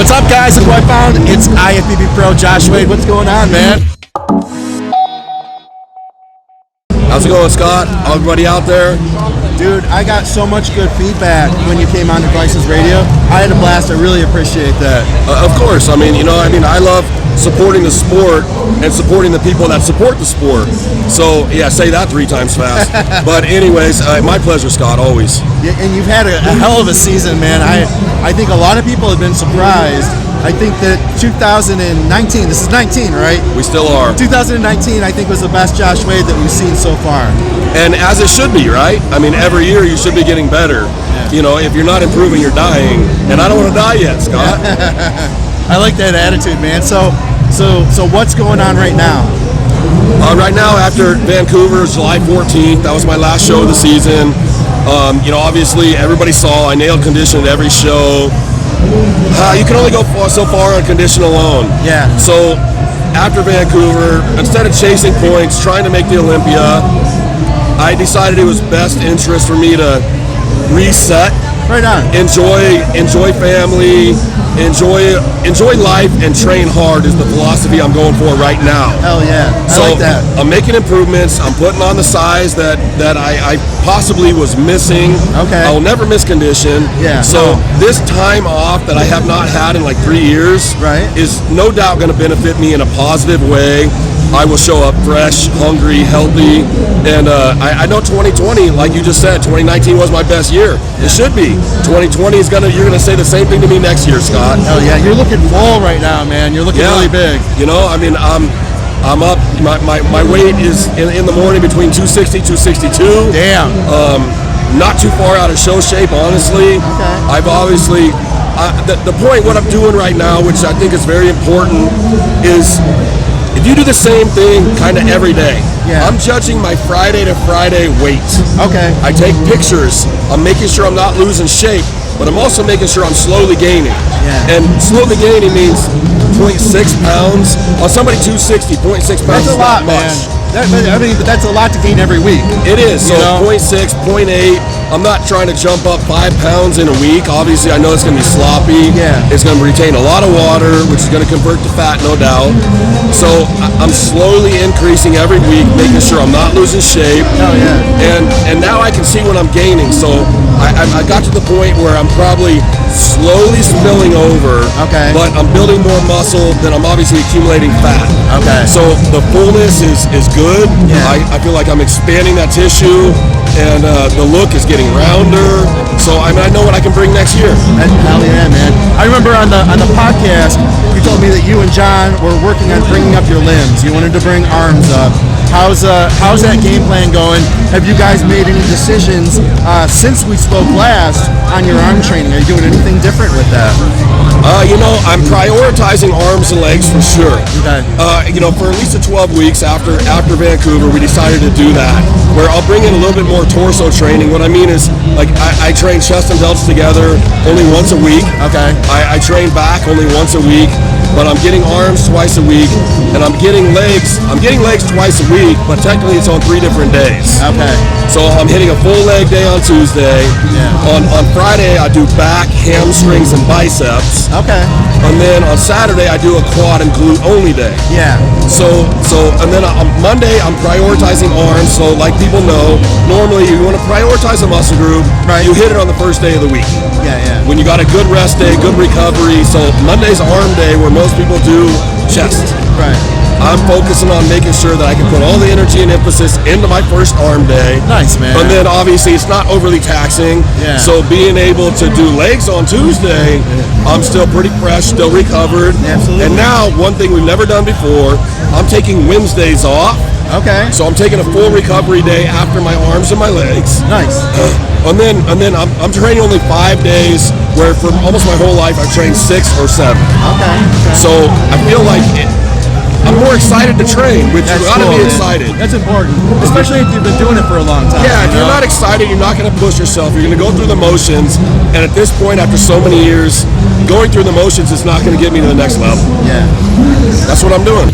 what's up, guys? Look who I found. It's IFBB Pro Josh Wade. What's going on, man? How's it going, Scott? Everybody out there? Dude, I got so much good feedback when you came on to Bryce's radio. I had a blast. I really appreciate that. Of course. I love supporting the sport and supporting the people that support the sport. So, yeah, say that 3 times fast. But anyways, my pleasure, Scott, always. Yeah, and you've had a hell of a season, man. I think a lot of people have been surprised. I think that 2019, this is 19, right? We still are. 2019, I think, was the best Josh Wade that we've seen so far. And as it should be, right? I mean, every year you should be getting better. Yeah. You know, if you're not improving, you're dying. And I don't want to die yet, Scott. I like that attitude, man. So what's going on right now? Right now, after Vancouver, July 14th, that was my last show of the season. Obviously, everybody saw I nailed condition at every show. You can only go so far on condition alone. Yeah. So after Vancouver, instead of chasing points, trying to make the Olympia, I decided it was best interest for me to reset. Right on. Enjoy family, enjoy life, and train hard is the philosophy I'm going for right now. Hell yeah. I like that. I'm making improvements. I'm putting on the size that I possibly was missing. Okay. I will never miss condition. Yeah. So this time off that I have not had in like 3 years is no doubt going to benefit me in a positive way. I will show up fresh, hungry, healthy, and I know 2020, like you just said, 2019 was my best year. Yeah. It should be. 2020 is you're gonna say the same thing to me next year, Scott. Hell yeah, you're looking full right now, man. You're looking really big. You know, I mean, I'm up. My weight is in the morning between 260, 262. Damn. Not too far out of show shape, honestly. Okay. I've obviously. The point, what I'm doing right now, which I think is very important, is if you do the same thing kind of every day. Yeah. I'm judging my Friday to Friday weight. Okay. I take pictures. I'm making sure I'm not losing shape, but I'm also making sure I'm slowly gaining. Yeah. And slowly gaining means 0.6 pounds. On somebody 260, 0.6 pounds That's a lot, man. But that's a lot to gain every week. It is. So 0.6, 0.8. I'm not trying to jump up 5 pounds in a week. Obviously, I know it's going to be sloppy. Yeah. It's going to retain a lot of water, which is going to convert to fat, no doubt. So I'm slowly increasing every week, making sure I'm not losing shape. Oh yeah. And now I can see when I'm gaining. So I got to the point where I'm probably slowly spilling over. Okay. But I'm building more muscle, then I'm obviously accumulating fat. Okay. So the fullness is good. Yeah. I feel like I'm expanding that tissue, and the look is getting rounder. So I know what I can bring next year. Hell yeah, man. I remember on the podcast, you told me that you and John were working on bringing up your limbs. You wanted to bring arms up. How's that game plan going? Have you guys made any decisions since we spoke last on your arm training? Are you doing anything different with that? I'm prioritizing arms and legs for sure. Okay. For at least 12 weeks after Vancouver, we decided to do that, where I'll bring in a little bit more torso training. What I mean is, like, I train chest and delts together only once a week. Okay. I train back only once a week, but I'm getting arms twice a week, and I'm getting legs twice a week, but technically it's on 3 different days. Okay. So I'm hitting a full leg day on Tuesday. Yeah. On Friday, I do back, hamstrings, and biceps. Okay. And then on Saturday, I do a quad and glute only day. Yeah. And then on Monday, I'm prioritizing arms. So like people know, normally you want to prioritize a muscle group, right. You hit it on the first day of the week. Yeah, yeah. When you got a good rest day, good recovery. So Monday's arm day where most people do chest. Right. I'm focusing on making sure that I can put all the energy and emphasis into my first arm day. Nice, man. And then obviously it's not overly taxing. Yeah. So being able to do legs on Tuesday, I'm still pretty fresh, still recovered. Absolutely. And now one thing we've never done before, I'm taking Wednesdays off. Okay. So I'm taking a full recovery day after my arms and my legs. Nice. And then I'm training only 5 days, where for almost my whole life I've trained 6 or 7. Okay. So I feel like I'm more excited to train, which you gotta be excited. That's important, especially if you've been doing it for a long time. Yeah, if you're not excited, you're not gonna push yourself. You're gonna go through the motions, and at this point, after so many years, going through the motions is not gonna get me to the next level. Yeah. That's what I'm doing.